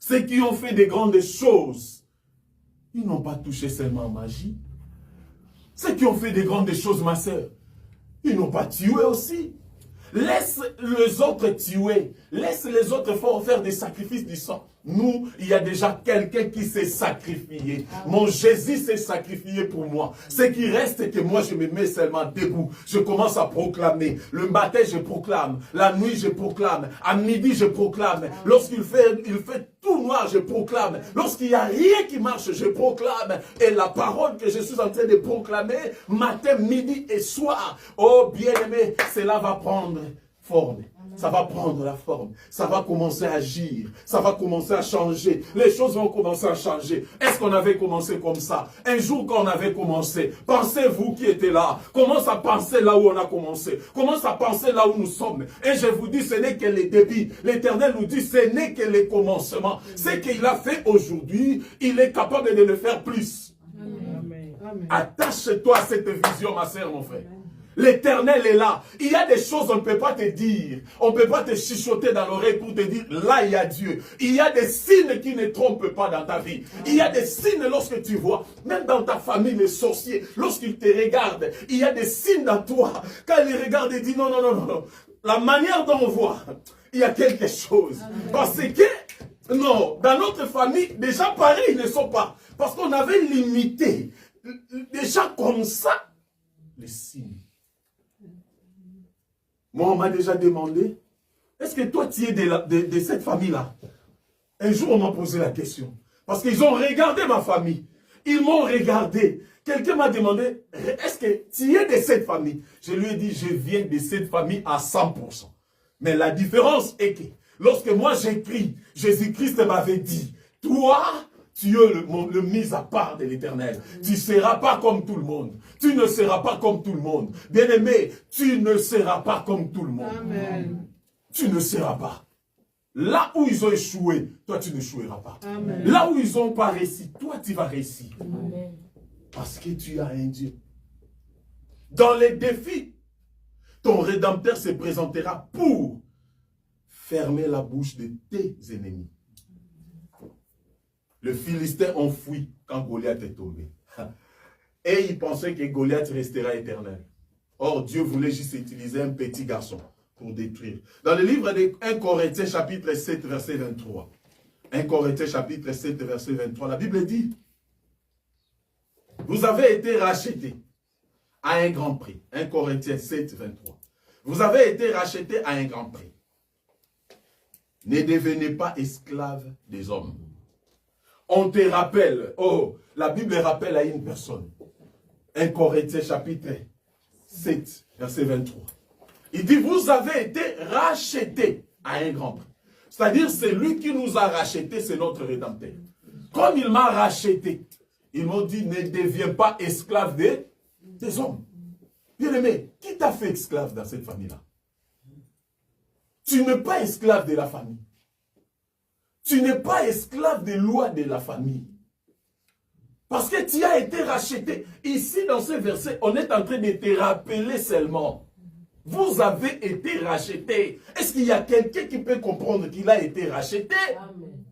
Ceux qui ont fait des grandes choses, ils n'ont pas touché seulement magie. Ceux qui ont fait des grandes choses, ma sœur, ils n'ont pas tué aussi. Laisse les autres tuer. Laisse les autres faire des sacrifices du sang. Nous, il y a déjà quelqu'un qui s'est sacrifié. Mon Jésus s'est sacrifié pour moi. Ce qui reste, c'est que moi, je me mets seulement debout. Je commence à proclamer. Le matin, je proclame. La nuit, je proclame. À midi, je proclame. Lorsqu'il fait tout noir, je proclame. Lorsqu'il n'y a rien qui marche, je proclame. Et la parole que je suis en train de proclamer, matin, midi et soir, oh bien-aimé, cela va prendre forme. Ça va prendre la forme. Ça va commencer à agir. Ça va commencer à changer. Les choses vont commencer à changer. Est-ce qu'on avait commencé comme ça? Un jour quand on avait commencé, pensez-vous qui était là. Commence à penser là où on a commencé. Commence à penser là où nous sommes. Et je vous dis, ce n'est que les débits. L'Éternel nous dit, ce n'est que les commencements. Ce qu'il a fait aujourd'hui, il est capable de le faire plus. Attache-toi à cette vision, ma sœur, mon frère. L'Éternel est là. Il y a des choses on ne peut pas te dire. On ne peut pas te chuchoter dans l'oreille pour te dire, là il y a Dieu. Il y a des signes qui ne trompent pas dans ta vie. Il y a des signes lorsque tu vois, même dans ta famille, les sorciers, lorsqu'ils te regardent, il y a des signes dans toi. Quand ils regardent, ils disent, non, non, non, non. La manière dont on voit, il y a quelque chose. Parce que, non, dans notre famille, déjà pareil, ils ne sont pas. Parce qu'on avait limité, déjà comme ça, les signes. Moi, on m'a déjà demandé, est-ce que toi, tu es de cette famille-là? Un jour, on m'a posé la question. Parce qu'ils ont regardé ma famille. Ils m'ont regardé. Quelqu'un m'a demandé, est-ce que tu es de cette famille? Je lui ai dit, je viens de cette famille à 100%. Mais la différence est que, lorsque moi j'écris, Jésus-Christ m'avait dit, toi, tu es le mis à part de l'Éternel. Tu ne seras pas comme tout le monde. Tu ne seras pas comme tout le monde. Bien-aimé, tu ne seras pas comme tout le monde. Amen. Tu ne seras pas. Là où ils ont échoué, toi tu n'échoueras pas. Amen. Là où ils n'ont pas réussi, toi tu vas réussir. Amen. Parce que tu as un Dieu. Dans les défis, ton Rédempteur se présentera pour fermer la bouche de tes ennemis. Le Philistin ont fui quand Goliath est tombé. Et il pensait que Goliath restera éternel. Or, Dieu voulait juste utiliser un petit garçon pour détruire. Dans le livre de 1 Corinthiens chapitre 7, verset 23. 1 Corinthiens chapitre 7, verset 23. La Bible dit, vous avez été rachetés à un grand prix. 1 Corinthiens 7, 23. Vous avez été rachetés à un grand prix. Ne devenez pas esclaves des hommes. On te rappelle, oh, la Bible rappelle à une personne. 1 Corinthiens chapitre 7, verset 23. Il dit, vous avez été rachetés à un grand prix. C'est-à-dire, c'est lui qui nous a rachetés, c'est notre Rédempteur. Comme il m'a racheté, ils m'ont dit, ne deviens pas esclave des hommes. Bien-aimé, qui t'a fait esclave dans cette famille-là? Tu n'es pas esclave de la famille. Tu n'es pas esclave des lois de la famille. Parce que tu as été racheté. Ici, dans ce verset, on est en train de te rappeler seulement. Vous avez été racheté. Est-ce qu'il y a quelqu'un qui peut comprendre qu'il a été racheté? Amen.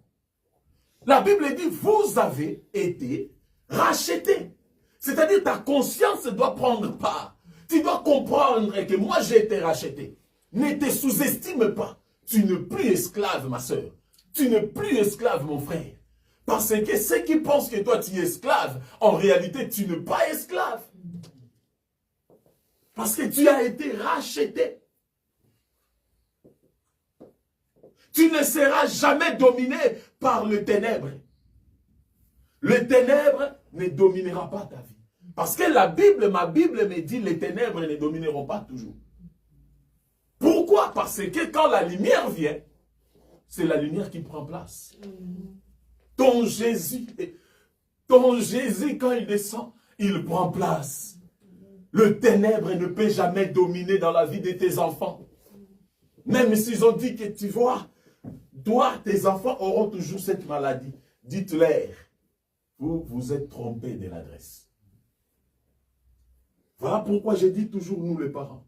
La Bible dit, vous avez été racheté. C'est-à-dire, ta conscience doit prendre part. Tu dois comprendre que moi, j'ai été racheté. Ne te sous-estime pas. Tu n'es plus esclave, ma soeur. Tu n'es plus esclave, mon frère. Parce que ceux qui pensent que toi, tu es esclave, en réalité, tu n'es pas esclave. Parce que tu as été racheté. Tu ne seras jamais dominé par le ténèbre. Le ténèbre ne dominera pas ta vie. Parce que la Bible, ma Bible me dit, les ténèbres ne domineront pas toujours. Pourquoi? Parce que quand la lumière vient, c'est la lumière qui prend place. Ton Jésus, quand il descend, il prend place. Le ténèbre ne peut jamais dominer dans la vie de tes enfants. Même s'ils ont dit que tu vois, toi, tes enfants auront toujours cette maladie. Dites-leur, vous vous êtes trompés de l'adresse. Voilà pourquoi j'ai dit toujours, nous les parents,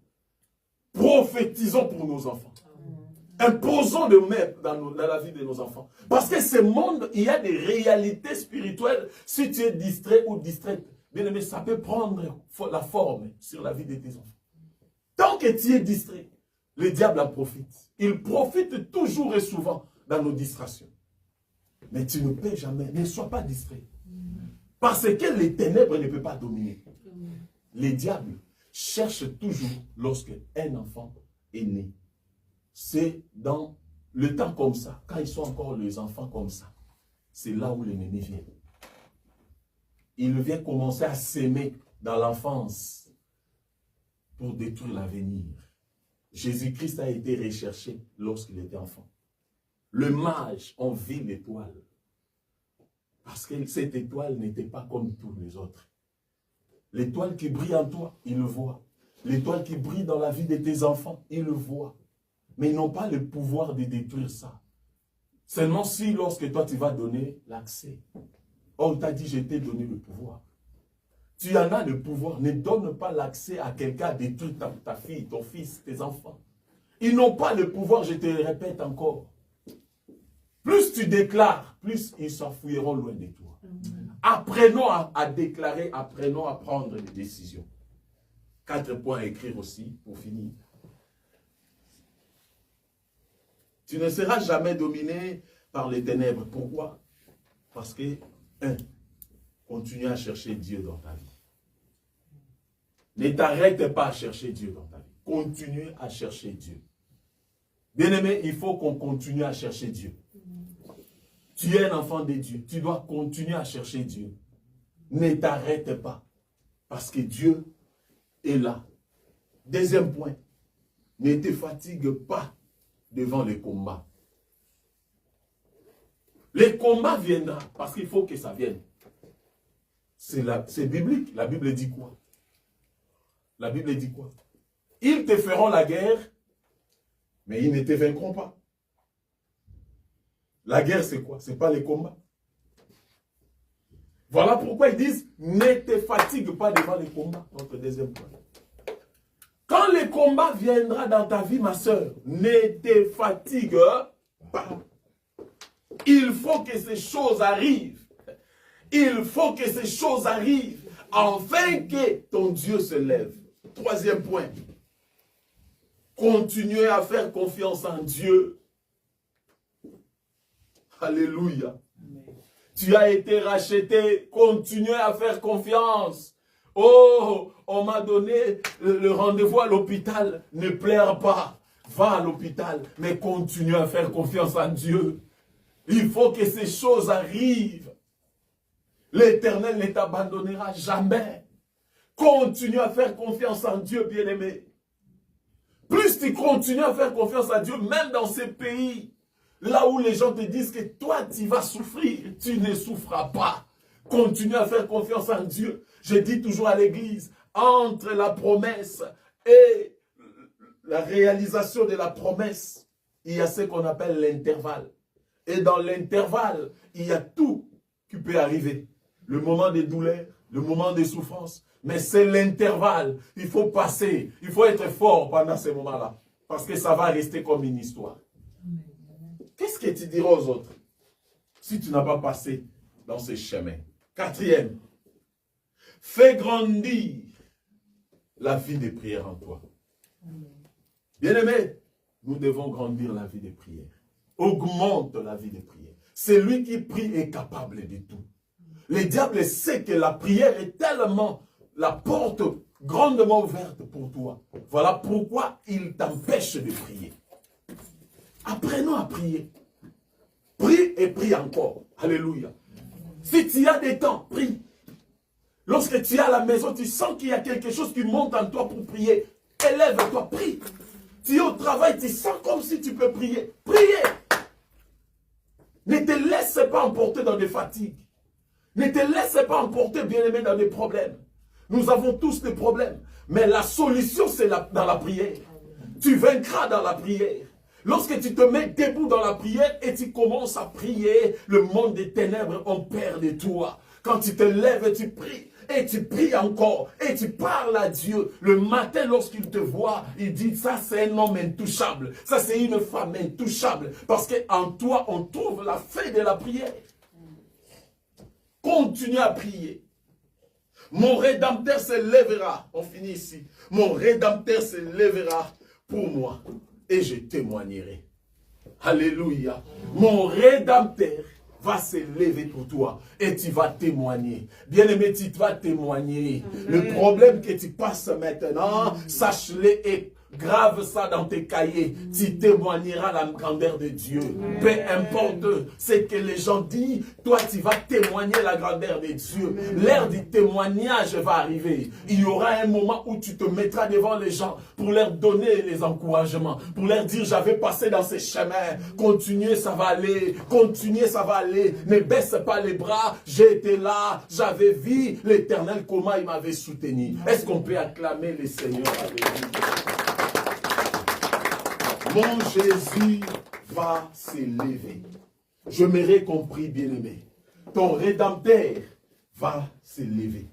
prophétisons pour nos enfants. Imposons de mettre dans la vie de nos enfants. Parce que ce monde, il y a des réalités spirituelles. Si tu es distrait ou distraite, bien aimé, ça peut prendre la forme sur la vie de tes enfants. Tant que tu es distrait, le diable en profite. Il profite toujours et souvent dans nos distractions. Mais tu ne peux jamais, ne sois pas distrait. Parce que les ténèbres ne peuvent pas dominer. Les diables cherchent toujours lorsque un enfant est né. C'est dans le temps comme ça, quand ils sont encore les enfants comme ça, c'est là où l'ennemi vient. Il vient commencer à s'aimer dans l'enfance pour détruire l'avenir. Jésus-Christ a été recherché lorsqu'il était enfant. Le mage, on vit l'étoile. Parce que cette étoile n'était pas comme tous les autres. L'étoile qui brille en toi, il le voit. L'étoile qui brille dans la vie de tes enfants, il le voit. Mais ils n'ont pas le pouvoir de détruire ça. Seulement si lorsque toi tu vas donner l'accès. On t'a dit, je t'ai donné le pouvoir. Tu en as le pouvoir. Ne donne pas l'accès à quelqu'un à détruire ta fille, ton fils, tes enfants. Ils n'ont pas le pouvoir, je te le répète encore. Plus tu déclares, plus ils s'enfuiront loin de toi. Apprenons à déclarer, apprenons à prendre des décisions. 4 points à écrire aussi pour finir. Tu ne seras jamais dominé par les ténèbres. Pourquoi? Parce que, 1, continue à chercher Dieu dans ta vie. Ne t'arrête pas à chercher Dieu dans ta vie. Continue à chercher Dieu. Bien-aimé, il faut qu'on continue à chercher Dieu. Tu es un enfant de Dieu. Tu dois continuer à chercher Dieu. Ne t'arrête pas. Parce que Dieu est là. 2e point. Ne te fatigue pas devant les combats. Les combats viendront parce qu'il faut que ça vienne. C'est biblique. La Bible dit quoi? La Bible dit quoi? Ils te feront la guerre, mais ils ne te vaincront pas. La guerre, c'est quoi? Ce n'est pas les combats. Voilà pourquoi ils disent, ne te fatigue pas devant les combats. Notre deuxième point. Quand le combat viendra dans ta vie, ma soeur, ne te fatigue pas. Il faut que ces choses arrivent. Il faut que ces choses arrivent afin que ton Dieu se lève. Troisième point. Continuez à faire confiance en Dieu. Alléluia. Tu as été racheté. Continuez à faire confiance. Oh, on m'a donné le rendez-vous à l'hôpital. Ne pleure pas. Va à l'hôpital. Mais continue à faire confiance en Dieu. Il faut que ces choses arrivent. L'Éternel ne t'abandonnera jamais. Continue à faire confiance en Dieu, bien-aimé. Plus tu continues à faire confiance à Dieu, même dans ces pays, là où les gens te disent que toi, tu vas souffrir, tu ne souffras pas. Continue à faire confiance en Dieu. Je dis toujours à l'église, entre la promesse et la réalisation de la promesse, il y a ce qu'on appelle l'intervalle. Et dans l'intervalle, il y a tout qui peut arriver. Le moment des douleurs, le moment des souffrances. Mais c'est l'intervalle. Il faut passer. Il faut être fort pendant ces moments-là. Parce que ça va rester comme une histoire. Qu'est-ce que tu diras aux autres si tu n'as pas passé dans ces chemins? Quatrième, fais grandir la vie de prière en toi. Bien-aimé, nous devons grandir la vie de prière. Augmente la vie de prière. Celui qui prie est capable de tout. Le diable sait que la prière est tellement la porte grandement ouverte pour toi. Voilà pourquoi il t'empêche de prier. Apprenons à prier. Prie et prie encore. Alléluia. Si tu as des temps, prie. Lorsque tu es à la maison, tu sens qu'il y a quelque chose qui monte en toi pour prier. Élève-toi, prie. Tu es au travail, tu sens comme si tu peux prier. Priez. Ne te laisse pas emporter dans des fatigues. Ne te laisse pas emporter, bien-aimé, dans des problèmes. Nous avons tous des problèmes. Mais la solution, c'est dans la prière. Tu vaincras dans la prière. Lorsque tu te mets debout dans la prière et tu commences à prier, le monde des ténèbres en perd de toi. Quand tu te lèves et tu pries, et tu pries encore, et tu parles à Dieu. Le matin, lorsqu'il te voit, il dit, ça c'est un homme intouchable. Ça c'est une femme intouchable. Parce qu'en toi, on trouve la fin de la prière. Continue à prier. Mon Rédempteur se lèvera. On finit ici. Mon Rédempteur se lèvera pour moi. Et je témoignerai. Alléluia. Mon Rédempteur va se lever pour toi. Et tu vas témoigner. Bien-aimé, tu vas témoigner. Le problème que tu passes maintenant, sache-le et grave ça dans tes cahiers. Tu témoigneras la grandeur de Dieu. Peu importe ce que les gens disent, toi tu vas témoigner la grandeur de Dieu. L'heure du témoignage va arriver. Il y aura un moment où tu te mettras devant les gens pour leur donner les encouragements. Pour leur dire, j'avais passé dans ces chemins. Continuez, ça va aller. Continuez, ça va aller. Ne baisse pas les bras. J'étais là. J'avais vu l'Éternel, comment il m'avait soutenu. Est-ce qu'on peut acclamer le Seigneur? Alléluia. Mon Jésus va s'élever. Je m'aurais compris, bien-aimé. Ton Rédempteur va s'élever.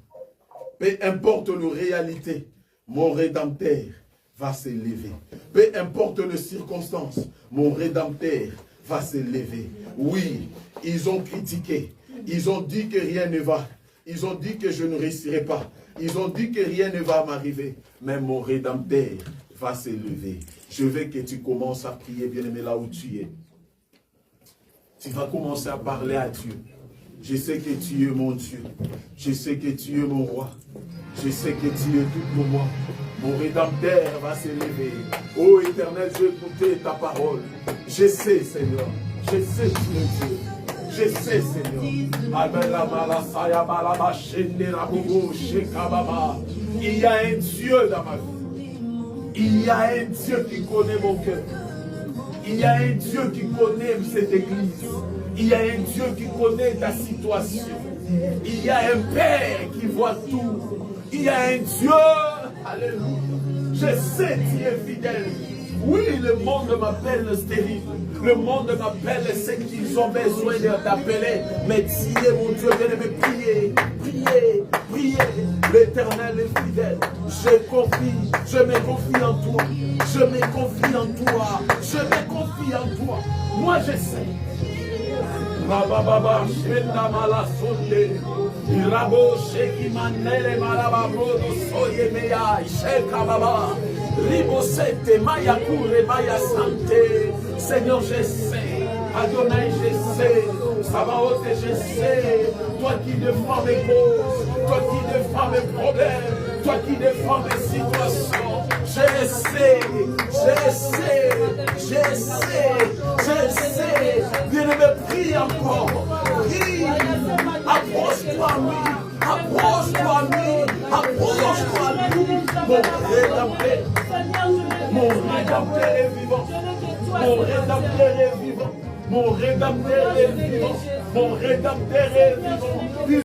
Peu importe la réalité, mon Rédempteur va s'élever. Peu importe les circonstances, mon Rédempteur va s'élever. Oui, ils ont critiqué. Ils ont dit que rien ne va. Ils ont dit que je ne réussirai pas. Ils ont dit que rien ne va m'arriver. Mais mon Rédempteur va s'élever. Je veux que tu commences à prier, bien-aimé, là où tu es. Tu vas commencer à parler à Dieu. Je sais que tu es mon Dieu. Je sais que tu es mon roi. Je sais que tu es tout pour moi. Mon Rédempteur va s'élever. Ô Éternel, je vais écouter ta parole. Je sais, Seigneur. Je sais, tu es Dieu. Je sais, Seigneur. Il y a un Dieu dans ma vie. Il y a un Dieu qui connaît mon cœur. Il y a un Dieu qui connaît cette église. Il y a un Dieu qui connaît ta situation. Il y a un Père qui voit tout. Il y a un Dieu, alléluia. Je sais tu es fidèle. Oui, le monde m'appelle stérile. Le monde m'appelle ceux qui ont besoin d'appeler. Mais tu es mon Dieu, bien-aimé, priez, priez, priez. L'Éternel est fidèle. Je me confie en toi. Je me confie en toi. Je me confie en toi. Moi, je sais. Rabababa, Shenda Malasonde, Irabo, Sheki Manele, Malababrodo, Soye Meya, Sheka Baba, Ribosete, Maya Kure, Maya Sante. Seigneur, je sais. Adonai, je sais. Sabaoth, je sais. Toi qui défends mes causes, toi qui défends mes problèmes, toi qui défends mes situations. Je sais, je sais, je sais, je sais. Bien-aimé, prie encore. Prie. Approche-toi à lui. Approche-toi à lui. Approche-toi à lui. Mon Rédempteur est vivant. Mon Rédempteur est vivant. Mon Rédempteur est vivant. Mon Rédempteur est vivant.